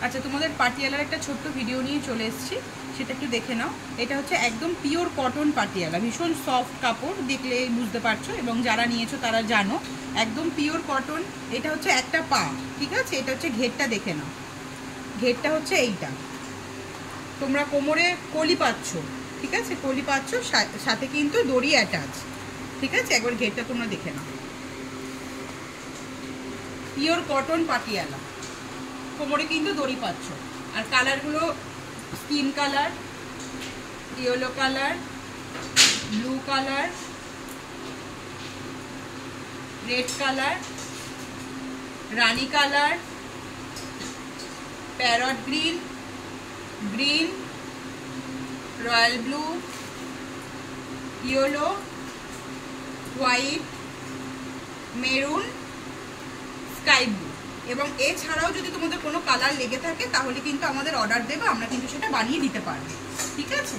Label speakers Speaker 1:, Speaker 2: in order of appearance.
Speaker 1: আচ্ছা, তোমাদের পাটিয়ালার একটা ছোট্ট ভিডিও নিয়ে চলে এসেছি, সেটা একটু দেখে নাও। এটা হচ্ছে একদম পিওর কটন পাটিয়ালা, ভীষণ সফট কাপড়, দেখলে বুঝতে পারছো, এবং যারা নিয়েছো তারা জানো একদম পিওর কটন। এটা হচ্ছে একটা পা, ঠিক আছে? এটা হচ্ছে ঘেরটা, দেখে নাও। ঘেরটা হচ্ছে এইটা, তোমরা কোমরে কলি পাচ্ছ, ঠিক আছে? কলি পাচ্ছ, সাথে কিন্তু দড়ি অ্যাটাচ, ঠিক আছে? একবার ঘেরটা তোমরা দেখে নাও। পিওর কটন পাটিয়ালা, কোমরে কিন্তু দড়ি পাচ্ছ। আর কালারগুলো skin colour, yellow colour, blue colour, red colour, রানী colour, parrot green, green, royal blue, yellow, white, maroon, sky blue. এবং এছাড়াও যদি তোমাদের কোনো কালার লেগে থাকে তাহলে কিন্তু আমাদের অর্ডার দেবে, আমরা কিন্তু সেটা বানিয়ে দিতে পারবো, ঠিক আছে?